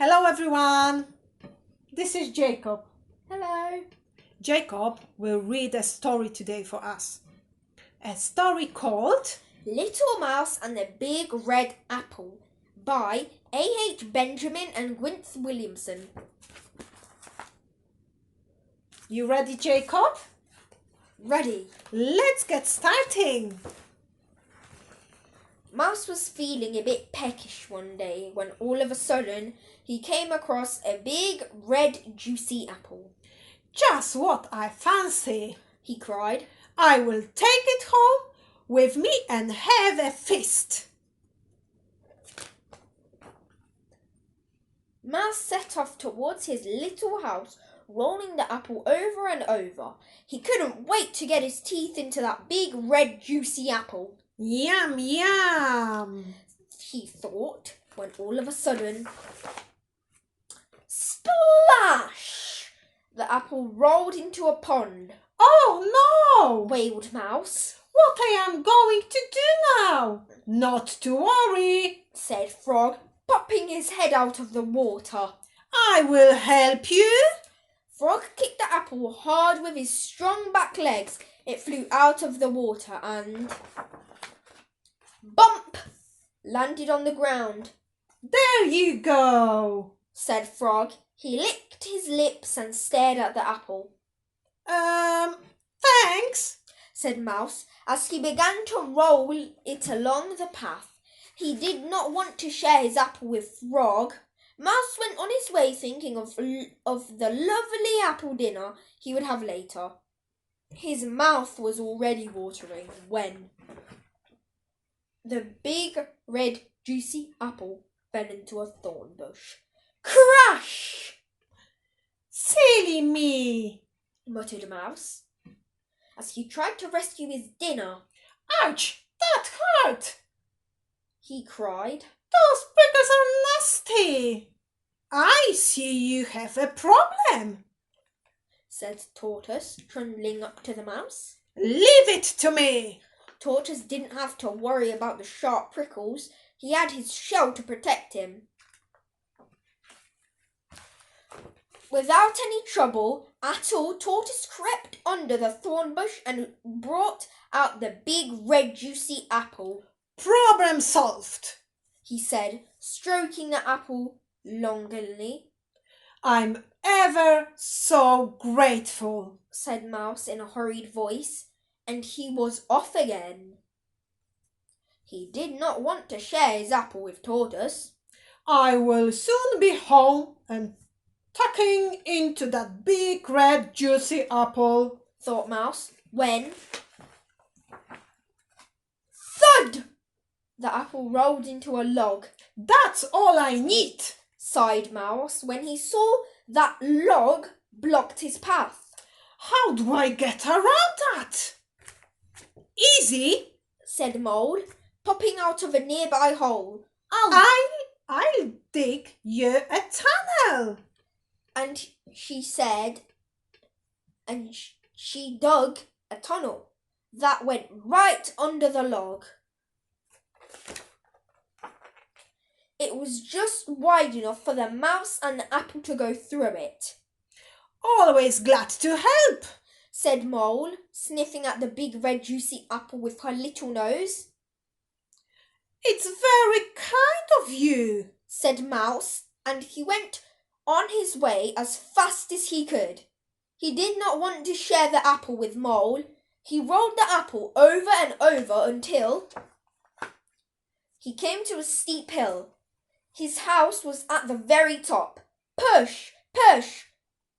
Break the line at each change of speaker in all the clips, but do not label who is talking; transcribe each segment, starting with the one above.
Hello everyone, this is Jacob.
Hello.
Jacob will read a story today for us. A story called
Little Mouse and the Big Red Apple by A.H. Benjamin and Gwyneth Williamson.
You ready, Jacob?
Ready.
Let's get starting.
Mouse was feeling a bit peckish one day when all of a sudden he came across a big red juicy apple.
Just what I fancy.
He cried.
I will take it home with me and have a feast.
Mouse set off towards his little house, rolling the apple over and over. He couldn't wait to get his teeth into that big red juicy apple.
Yum, yum,
he thought, when all of a sudden, splash! The apple rolled into a pond.
Oh no!
Wailed Mouse.
What I am going to do now? Not to worry,
said Frog, popping his head out of the water.
I will help you.
Frog kicked the apple hard with his strong back legs. It flew out of the water and bump! Landed on the ground.
There you go,
said Frog. He licked his lips and stared at the apple.
Thanks,
said Mouse, as he began to roll it along the path. He did not want to share his apple with Frog. Mouse went on his way thinking of the lovely apple dinner he would have later. His mouth was already watering when the big red juicy apple fell into a thorn bush. Crash!
Silly me,
muttered Mouse, as he tried to rescue his dinner.
Ouch, that hurt,
he cried.
Those prickles are nasty. I see you have a problem,
said Tortoise, trundling up to the mouse.
Leave it to me.
Tortoise didn't have to worry about the sharp prickles. He had his shell to protect him. Without any trouble at all, Tortoise crept under the thorn bush and brought out the big red juicy apple.
Problem solved,
he said, stroking the apple longingly.
I'm ever so grateful,
said Mouse in a hurried voice, and he was off again. He did not want to share his apple with Tortoise.
I will soon be home and tucking into that big red juicy apple,
thought Mouse, when thud! The apple rolled into a log.
That's all I need,
sighed Mouse when he saw that log blocked his path.
How do I get around that? Easy,
said Mole, popping out of a nearby hole.
I'll dig you a tunnel.
And she said, and she dug a tunnel that went right under the log. It was just wide enough for the mouse and the apple to go through it.
Always glad to help,
said Mole, sniffing at the big red juicy apple with her little nose.
It's very kind of you,
said Mouse, and he went on his way as fast as he could. He did not want to share the apple with Mole. He rolled the apple over and over until he came to a steep hill. His house was at the very top. Push, push,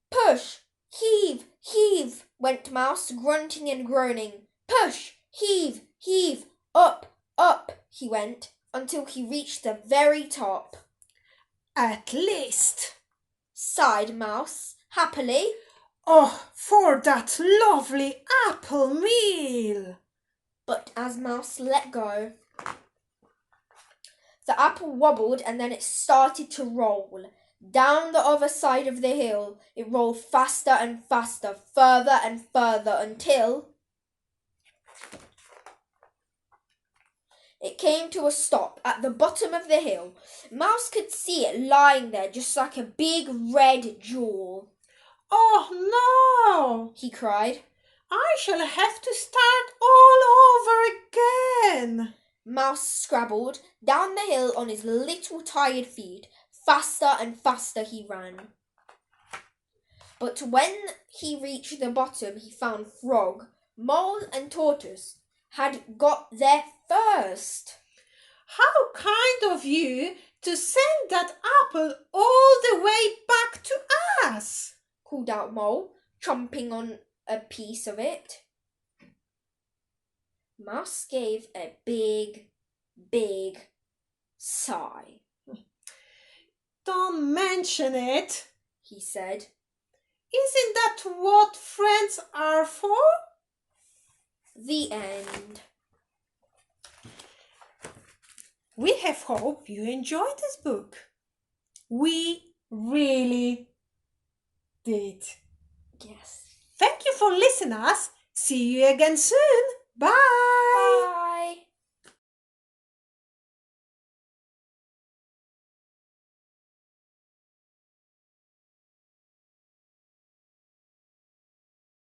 push, heave, heave, went Mouse, grunting and groaning. Push, heave, heave, up, up, he went, until he reached the very top.
At least,
sighed Mouse, happily.
Oh, for that lovely apple meal.
But as Mouse let go, the apple wobbled and then it started to roll. Down the other side of the hill, it rolled faster and faster, further and further, until It came to a stop at the bottom of the hill. Mouse could see it lying there just like a big red jewel.
"Oh no!"
he cried.
"I shall have to start all over again."
Mouse scrabbled down the hill on his little tired feet. Faster and faster he ran. But when he reached the bottom, he found Frog, Mole and Tortoise had got there first.
"How kind of you to send that apple all the way back to us,"
called out Mole, chomping on a piece of it. Mouse gave a big, big sigh.
"Don't mention it,"
he said.
"Isn't that what friends are for?"
The end.
We have hope you enjoyed this book. We really did.
Yes.
Thank you for listening us. See you again soon. Bye.